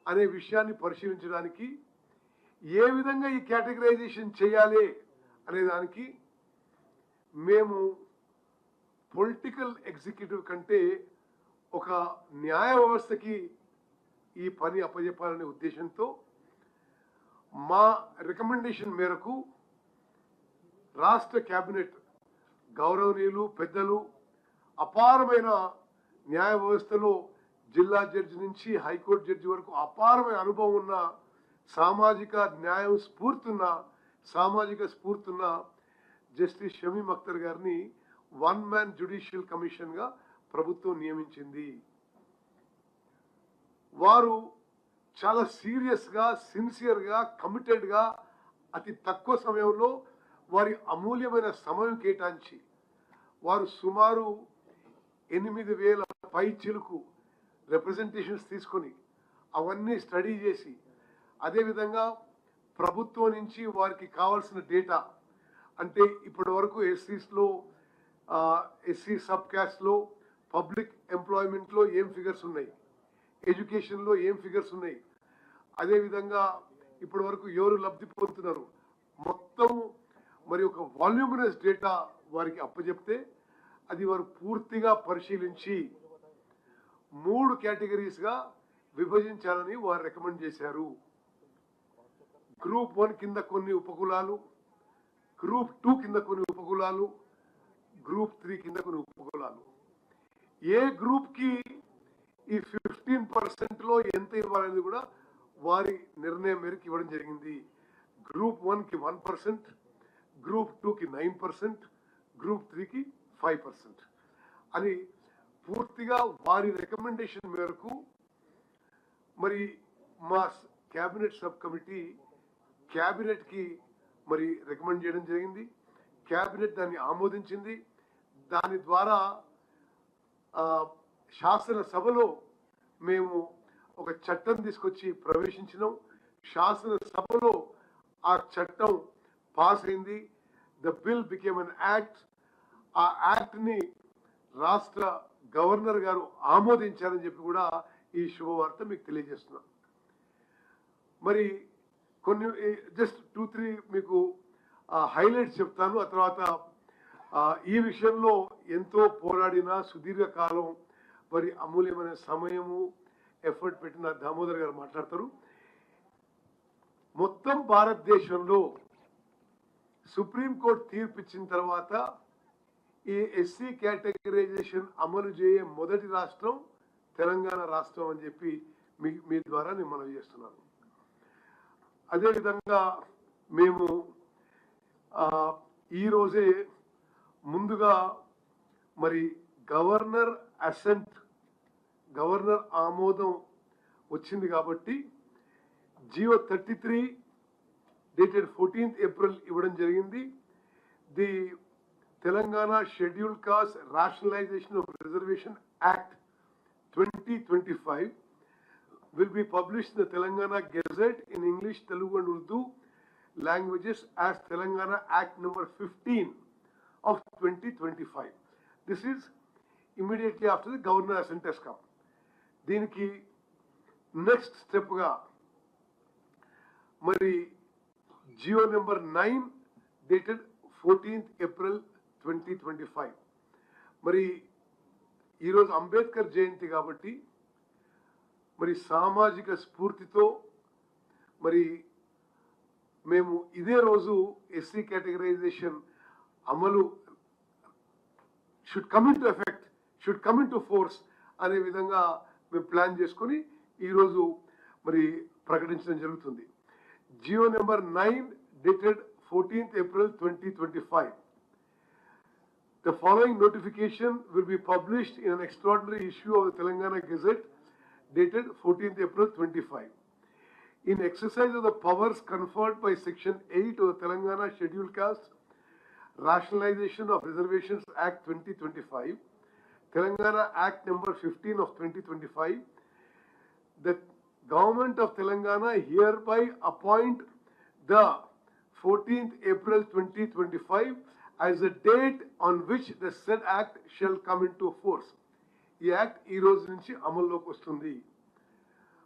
అనే విషయాన్ని పరిశీలించడానికి ఏ విధంగా ఈ కేటగరైజేషన్ చేయాలి అనే దానికి మేము పొలిటికల్ ఎగ్జిక్యూటివ్ కంటే ఒక న్యాయ వ్యవస్థకి ఈ పని అప్పజెప్పాలనే ఉద్దేశంతో మా రికమెండేషన్ మేరకు రాష్ట్ర కేబినెట్ గౌరవనీయులు పెద్దలు అపారమైన న్యాయ వ్యవస్థలో జిల్లా జడ్జి నుంచి హైకోర్టు జడ్జి వరకు అపారమైన అనుభవం ఉన్న సామాజిక న్యాయం సామాజిక స్ఫూర్తున్న జస్టిస్ షమీమ్ అఖ్తర్ గారిని వన్ మ్యాన్ జ్యుడిషియల్ కమిషన్ గా ప్రభుత్వం నియమించింది. వారు చాలా సీరియస్ గా సిన్సియర్ గా కమిటెడ్ గా అతి తక్కువ సమయంలో వారి అమూల్యమైన సమయం కేటాయించి వారు సుమారు 8,000 పైచిలుకు రిప్రజెంటేషన్స్ తీసుకొని అవన్నీ స్టడీ చేసి అదేవిధంగా ప్రభుత్వం నుంచి వారికి కావాల్సిన డేటా అంటే ఇప్పటి వరకు ఎస్సీస్లో ఎస్సీ సబ్ క్యాస్ట్లో పబ్లిక్ ఎంప్లాయ్మెంట్లో ఏం ఫిగర్స్ ఉన్నాయి, ఎడ్యుకేషన్లో ఏం ఫిగర్స్ ఉన్నాయి, అదేవిధంగా ఇప్పటి వరకు ఎవరు లబ్ధి పొందుతున్నారు మొత్తం మరి ఒక వాల్యూమినస్ డేటా వారికి అప్పచెప్తే అది వారు పూర్తిగా పరిశీలించి 3 కేటగిరీస్గా విభజించాలని వారు రికమెండ్ చేశారు. గ్రూప్ 1 కింద కొన్ని ఉపకులాలు, గ్రూప్ 2 కింద కొన్ని ఉపకులాలు, గ్రూప్ 3 కింద కొన్ని ఉపకులాలు. ఏ గ్రూప్కి ఈ 15% ఎంత ఇవ్వాలనేది కూడా వారి నిర్ణయం మేరకు ఇవ్వడం జరిగింది. గ్రూప్ 1కి 1%, గ్రూప్ 2కి 9%, గ్రూప్ 3కి 5% అని పూర్తిగా వారి రికమెండేషన్ మేరకు మరి మా క్యాబినెట్ సబ్ కమిటీ క్యాబినెట్కి మరి రికమెండ్ చేయడం జరిగింది. క్యాబినెట్ దాన్ని ఆమోదించింది. దాని ద్వారా శాసనసభలో మేము ఒక చట్టం తీసుకొచ్చి ప్రవేశించినాం. శాసనసభలో ఆ చట్టం పాస్ అయింది. The bill became an act. ఆ యాక్ట్ని రాష్ట్ర గవర్నర్ గారు ఆమోదించారని చెప్పి కూడా ఈ శుభవార్త మీకు తెలియజేస్తున్నాం. మరి కొన్ని జస్ట్ 2-3 మీకు హైలైట్స్ చెప్తాను. ఆ తర్వాత ఈ విషయంలో ఎంతో పోరాడిన సుదీర్ఘకాలం మరి అమూల్యమైన సమయము ఎఫర్ట్ పెట్టిన దామోదర్ గారు మాట్లాడతారు. మొత్తం భారతదేశంలో సుప్రీంకోర్టు తీర్పు ఇచ్చిన తర్వాత ఈ ఎస్సీ కేటగరైజేషన్ అమలు చేయే మొదటి రాష్ట్రం తెలంగాణ రాష్ట్రం అని చెప్పి మీ ద్వారా నేను మనవి చేస్తున్నాను. అదేవిధంగా మేము ఈరోజే ముందుగా మరి గవర్నర్ ఆమోదం వచ్చింది కాబట్టి జియో 33 డేటెడ్ 14th April ఇవ్వడం జరిగింది. The Telangana scheduled caste rationalisation of reservation act 2025 will be published in the Telangana Gazette in English, Telugu and Urdu languages as Telangana Act number 15 of 2025. This is immediately after the Governor assent has come. దీనికి next స్టెప్గా మరి Jio number 9 dated 14th April 2025 మరి ఈరోజు అంబేద్కర్ జయంతి కాబట్టి మరి సామాజిక స్ఫూర్తితో మరి మేము ఇదే రోజు ఎస్సీ కేటగరైజేషన్ అమలు should come into force అనే విధంగా మేము ప్లాన్ చేసుకొని ఈరోజు మరి ప్రకటించడం జరుగుతుంది. GO number 9 dated 14th April 2025. The following notification will be published in an extraordinary issue of the Telangana Gazette dated 14th April 25. In exercise of the powers conferred by Section 8 of the Telangana Scheduled Caste Rationalization of Reservations Act 2025, Telangana Act number 15 of 2025, the Government of Telangana hereby appoint the 14th April 2025 as the date on which the said act shall come into force. ఈ act ఈ రోజు నుంచి అమల్లోకి వస్తుంది.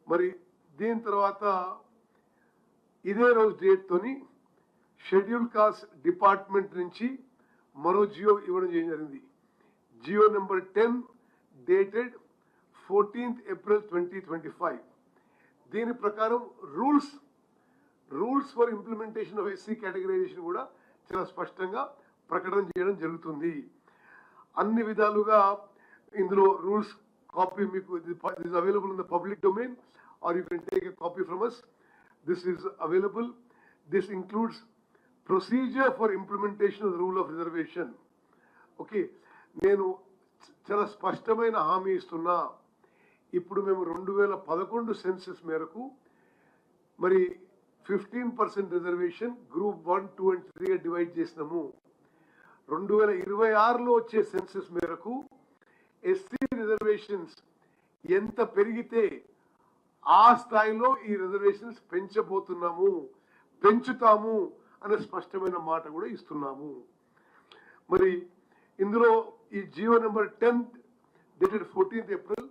మరి దీని తర్వాత ఇదే రోజు డేట్తోని షెడ్యూల్ కాస్ట్ డిపార్ట్మెంట్ నుంచి మరో జియో ఇవ్వడం జరిగింది. GO number 10 dated 14th April 2025. దీని ప్రకారం rules for implementation of SC categorization కూడా చాలా స్పష్టంగా ప్రకటన చేయడం జరుగుతుంది. అన్ని విధాలుగా ఇందులో రూల్స్ కాపీ మీకు is available in the public domain, or you can take a copy from us. This is available. This includes procedure for implementation of the rule of reservation. Okay, నేను చాలా స్పష్టమైన హామీ ఇస్తున్నా. ఇప్పుడు మేము 2011 సెన్సస్ మేరకు మరి 15% రిజర్వేషన్ గ్రూప్ 1, 2 and 3 డివైడ్ చేసినాము. 2026లో వచ్చే సెన్సస్ మేరకు ఎస్సీ రిజర్వేషన్స్ ఎంత పెరిగితే ఆ స్థాయిలో ఈ రిజర్వేషన్స్ పెంచుతాము అనే స్పష్టమైన మాట కూడా ఇస్తున్నాము. మరి ఇందులో ఈ Jio number 10 dated 14th April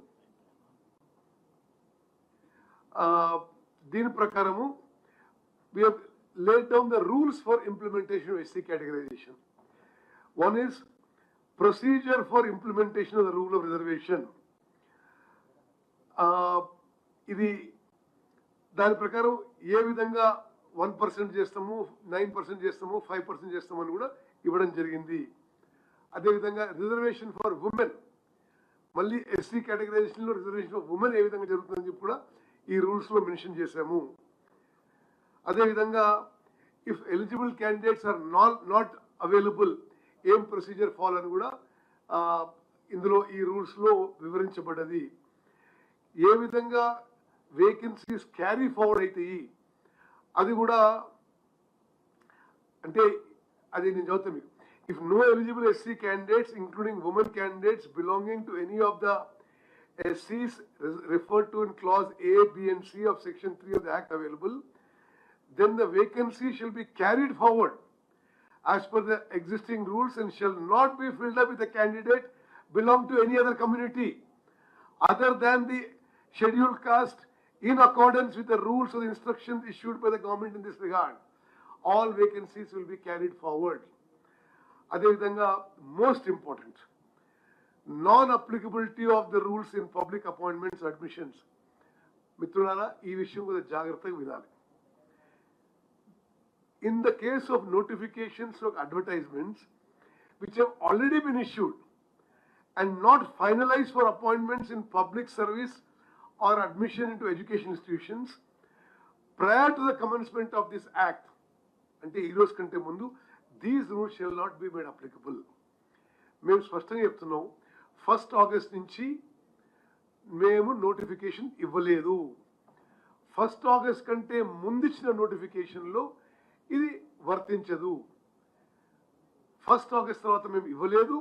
దీని ప్రకారము we have laid down the rules for implementation of SC categorization. One is procedure for implementation of the rule of reservation. ఇది దాని ప్రకారం ఏ విధంగా 1% చేస్తాము, 9% చేస్తాము, 5% చేస్తాము అని కూడా ఇవ్వడం జరిగింది. అదేవిధంగా రిజర్వేషన్ ఫర్ ఉమెన్, మళ్ళీ ఎస్సీ కేటగరైజేషన్లో రిజర్వేషన్ ఫర్ ఉమెన్ ఏ విధంగా జరుగుతుందని చెప్పి కూడా ఈ రూల్స్లో మెన్షన్ చేశాము. అదేవిధంగా if eligible candidates are not available ఏం ప్రొసీజర్ ఫాలో అని కూడా ఇందులో ఈ రూల్స్లో వివరించబడ్డది. ఏ విధంగా వేకెన్సీస్ క్యారీ ఫార్వర్డ్ అవుతాయి అది కూడా, అంటే అది నేను చదువుతాను మీకు. If no eligible SC candidates including women candidates belonging to any of the SCs referred to in clause A, B and C of section 3 of the act available, then the vacancy shall be carried forward as per the existing rules and shall not be filled up with a candidate belong to any other community other than the scheduled caste in accordance with the rules or the instructions issued by the government in this regard. All vacancies will be carried forward. Adevidanga, most important, non-applicability of the rules in public appointments admissions. మిత్రులారా, ఈ విషయం కూడా జాగ్రత్తగా వినాలి. In the case of notifications of advertisements which have already been issued and not finalized for appointments in public service or admission into education institutions prior to the commencement of this act, అంటే ఈ రోజు కంటే ముందు, these rules shall not be made applicable. మేము స్పష్టంగా చెప్తున్నాం, 1st August నుంచి మేము నోటిఫికేషన్ ఇవ్వలేదు. 1st August కంటే ముందిచ్చిన నోటిఫికేషన్లో ఇది వర్తించదు. 1st August తర్వాత మేము ఇవ్వలేదు.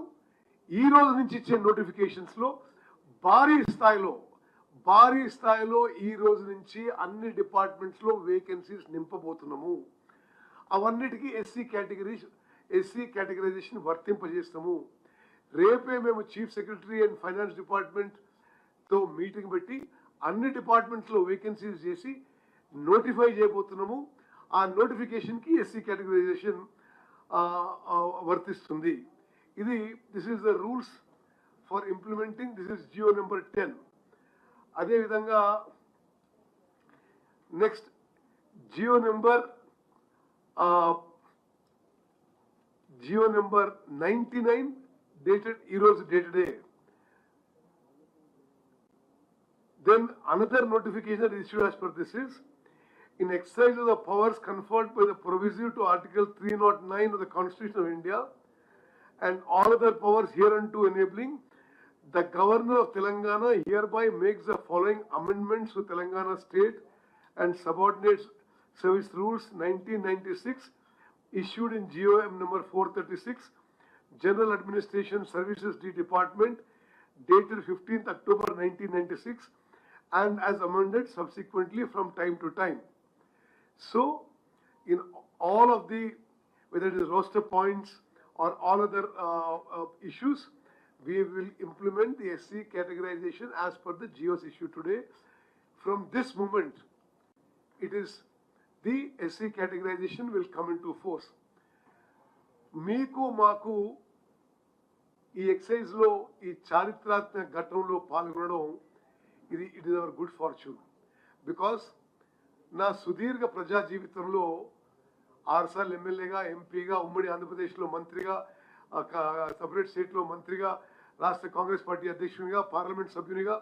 ఈ రోజు నుంచి ఇచ్చే నోటిఫికేషన్స్లో భారీ స్థాయిలో ఈ రోజు నుంచి అన్ని డిపార్ట్మెంట్స్లో వేకెన్సీస్ నింపబోతున్నాము. అవన్నిటికీ ఎస్సీ కేటగరైజేషన్ వర్తింపజేస్తాము. రేపే మేము చీఫ్ సెక్రటరీ అండ్ ఫైనాన్స్ డిపార్ట్మెంట్తో మీటింగ్ పెట్టి అన్ని డిపార్ట్మెంట్స్లో వేకెన్సీస్ చేసి నోటిఫై చేయబోతున్నాము. ఆ నోటిఫికేషన్కి ఎస్సీ కేటగరైజేషన్ వర్తిస్తుంది. This is the rules for implementing. This is GO number 10. అదేవిధంగా next GO number 99 dated Eros dated. Then another notification issued as per this is, in exercise of the powers conferred by the proviso to Article 309 of the Constitution of India and all other powers hereunto enabling, the Governor of Telangana hereby makes the following amendments to Telangana State and Subordinate Service Rules 1996 issued in GOM number 436, General Administration Services D Department, dated 15th October 1996, and as amended subsequently from time to time. So, in all of the, whether it is roster points or all other issues, we will implement the SC categorization as per the GOs issued today. From this moment, it is the SC categorization will come into force. మీకు మాకు ఈ excise లో ఈ చారిత్రాత్మక ఘట్టంలో పాల్గొనడం ఇది it is our good fortune. Because నా సుదీర్ఘ ప్రజా జీవితంలో 6 సార్లు ఎమ్మెల్యేగా, ఎంపీగా, ఉమ్మడి ఆంధ్రప్రదేశ్లో మంత్రిగా, సపరేట్ స్టేట్లో మంత్రిగా, రాష్ట్ర కాంగ్రెస్ పార్టీ అధ్యక్షునిగా, పార్లమెంట్ సభ్యునిగా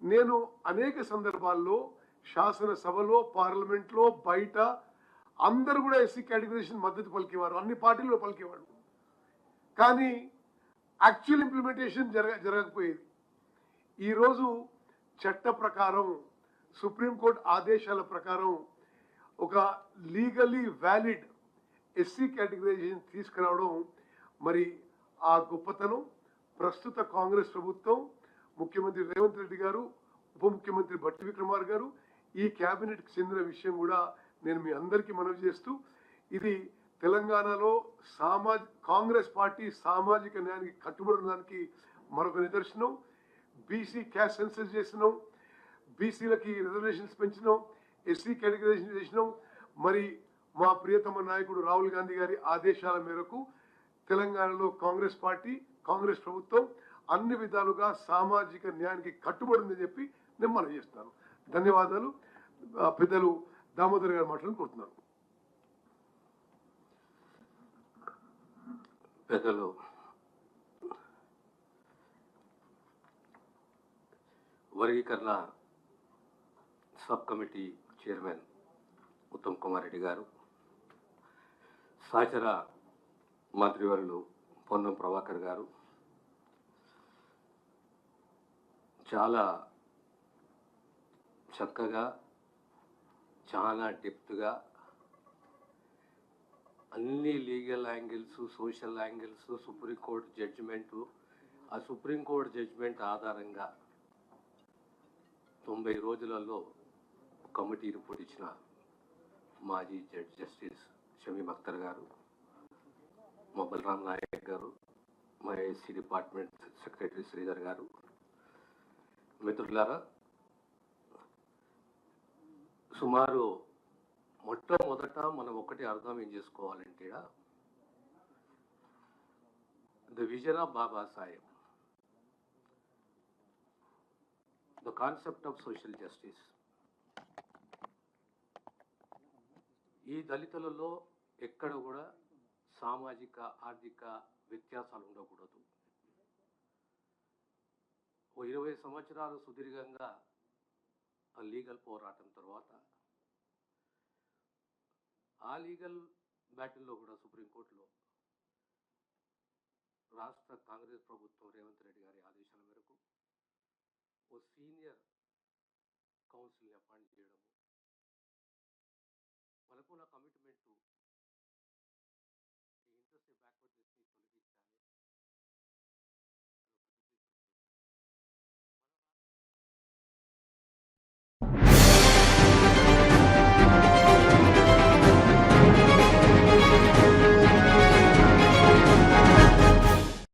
నేను అనేక సందర్భాల్లో శాసనసభలో, పార్లమెంట్లో, బయట అందరూ కూడా ఎస్సీ కేటగిరైజేషన్ మద్దతు పలికేవారు, అన్ని పార్టీల్లో పలికేవాడు. కానీ యాక్చువల్ ఇంప్లిమెంటేషన్ జరగకపోయేది. ఈరోజు చట్ట ప్రకారం, సుప్రీంకోర్టు ఆదేశాల ప్రకారం ఒక లీగలీ వ్యాలిడ్ ఎస్సీ కేటగిరైజేషన్ తీసుకురావడం, మరి ఆ గొప్పతనం ప్రస్తుత కాంగ్రెస్ ప్రభుత్వం, ముఖ్యమంత్రి రేవంత్ రెడ్డి గారు, ఉప ముఖ్యమంత్రి భట్టి విక్రమార్ గారు, ఈ క్యాబినెట్కి చెందిన విషయం కూడా నేను మీ అందరికీ మనవి చేస్తూ, ఇది తెలంగాణలో కాంగ్రెస్ పార్టీ సామాజిక న్యాయానికి కట్టుబడి ఉన్నదానికి మరొక నిదర్శనం. బీసీ క్యాస్ట్ సెన్సస్ చేసినాం, బీసీలకి రిజర్వేషన్స్ పెంచినాం, ఎస్సీ కేటగిరైజేషన్ చేసినాం. మరి మా ప్రియతమ నాయకుడు రాహుల్ గాంధీ గారి ఆదేశాల మేరకు తెలంగాణలో కాంగ్రెస్ పార్టీ, కాంగ్రెస్ ప్రభుత్వం అన్ని విధాలుగా సామాజిక న్యాయానికి కట్టుబడి ఉందని చెప్పి నేను మనవి చేస్తున్నాను. ధన్యవాదాలు. పెద్దలు దామోదర్ గారు మాట్లాడుతూ కోరుతున్నాను. పెద్దలు వర్గీకరణ sub committee chairman Uttam Kumar Reddy గారు, సహచర మంత్రివర్యులు పొన్నం ప్రభాకర్ గారు, చాలా చక్కగా, చాలా డెప్త్గా అన్ని legal angles, social angles, supreme court judgement, ఆ సుప్రీంకోర్టు జడ్జిమెంట్ ఆధారంగా 90 రోజులలో కమిటీ రిపోర్ట్ ఇచ్చిన మాజీ జస్టిస్ షమీమ్ అఖ్తర్ గారు, మా బలరాం నాయక్ గారు, మా ఎస్సీ డిపార్ట్మెంట్ సెక్రటరీ శ్రీధర్ గారు, మిత్రులారా, సుమారు మొట్టమొదట మనం ఒకటి అర్థం ఏం చేసుకోవాలంటే, the vision of Baba Saheb, the concept of social justice. ఈ దళితులలో ఎక్కడ కూడా సామాజిక, ఆర్థిక వ్యత్యాసాలు ఉండకూడదు. ఓ 20 సంవత్సరాలు సుదీర్ఘంగా లీగల్ పోరాటం తర్వాత ఆ లీగల్ బ్యాటిల్లో కూడా సుప్రీంకోర్టులో రాష్ట్ర కాంగ్రెస్ ప్రభుత్వం రేవంత్ రెడ్డి గారి ఆదేశాల మేరకు ఓ సీనియర్ కౌన్సిల్ని అపాయింట్ చేయడము, మనకున్న కమిట్మెంటు